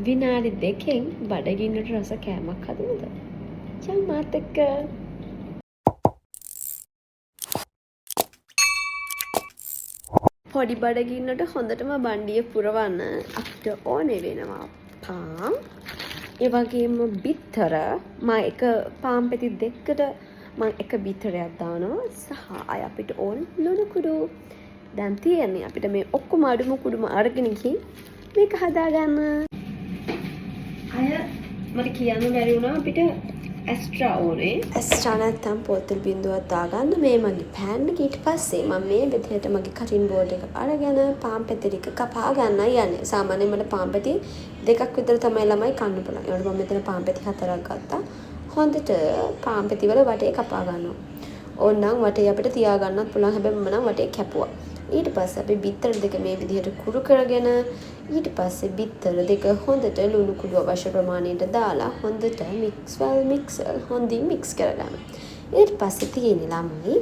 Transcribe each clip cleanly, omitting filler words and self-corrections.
විනාඩි 2කින් බඩගින්නට රස කෑමක් හදමුද? යම් මාත් එක්ක. පොඩි බඩගින්නට හොඳටම බණ්ඩිය පුරවන්න අපිට ඕනේ වෙනවා පාන්. ඒ වගේම බිත්තර මම එක පාන් පෙති දෙකකට මම එක බිත්තරයක් දානවා සහ අපිට ඕන ලුණු කුඩු. දැන් තියෙන්නේ අපිට මේ ඔක්කොම අඩුම කුඩුම අරගෙන ගිහින් මේක හදාගන්න. මට කියන්න බැරි වුණා අපිට ඇස්ට්‍රා ඕනේ. ඇස්ට්‍රා නැත්තම් පොතල් බින්දුවක් දාගන්න මේ මගේ පෑන් එක. ඊට පස්සේ මම මේ විදිහට මගේ කටින් බෝඩ් එක අරගෙන පාන් පෙති ටික කපා ගන්නයි යන්නේ. සාමාන්‍යයෙන් මට පාන් පෙති දෙකක් විතර තමයි ළමයි කන්න පුළුවන්. ඒකට මම මෙතන පාන් පෙති 4ක් ගත්තා. හොඳට පාන් පෙති වල වටේ කපා ගන්නවා. ඕනනම් වටේ අපිට තියාගන්නත් පුළුවන්. හැබැයි මම නම් වටේ කැපුවා. ඊට පස්සේ අපි බිත්තර දෙක මේ විදිහට කුරු කරගෙන ඊට පස්සේ බිත්තර දෙක හොඳට ලුණු කුඩු අවශ්‍ය ප්‍රමාණයට දාලා හොඳට මික්සර් හොඳින් මික්ස් කරගන්න. ඊට පස්සේ තියෙන්නේ ළමයි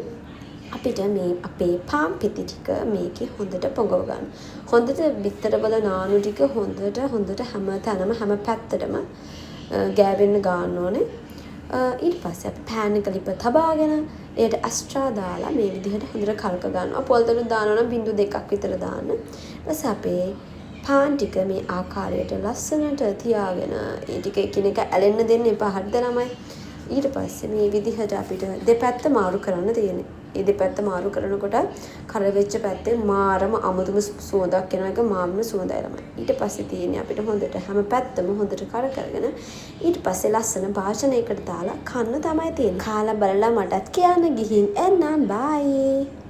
අපිට මේ අපේ පාන් පෙති ටික මේකේ හොඳට පොඟව ගන්න. හොඳට බිත්තර වල නානු ටික හොඳට හැම තැනම හැම පැත්තටම ගෑවෙන්න ගන්න ඕනේ. ඊට පස්සේ අපි පෑන් එක ලිප තබාගෙන ඒකට ඇස්ට්‍රා දාලා මේ විදිහට හොඳට කලක ගන්නවා. පොල්තලු දානවා නම් බිංදු 2ක් විතර දාන්න. ඊපස්සේ අපේ පාන් ටික මේ ආකාරයට ලස්සනට තියාගෙන ඒ ටික එකිනෙක ඇලෙන්න දෙන්න එපා. හරිද ළමයි? ඊට පස්සේ මේ විදිහට අපිට දෙපැත්ත මාරු කරන්න තියෙන්නේ. ඒ දෙපැත්ත මාරු කරනකොට කර වෙච්ච පැත්තේ මාරම අමුතුම සුවඳක් එන එක මාම්ම සුවඳයි ළමයි. ඊට පස්සේ තියෙන්නේ අපිට හොඳට හැම පැත්තම හොඳට කර කරගෙන ඊට පස්සේ ලස්සන භාජනයකට දාලා කන්න තමයි තියෙන්නේ. කාලා බලලා මටත් කියන්න ගිහින් එන්නම් බයි.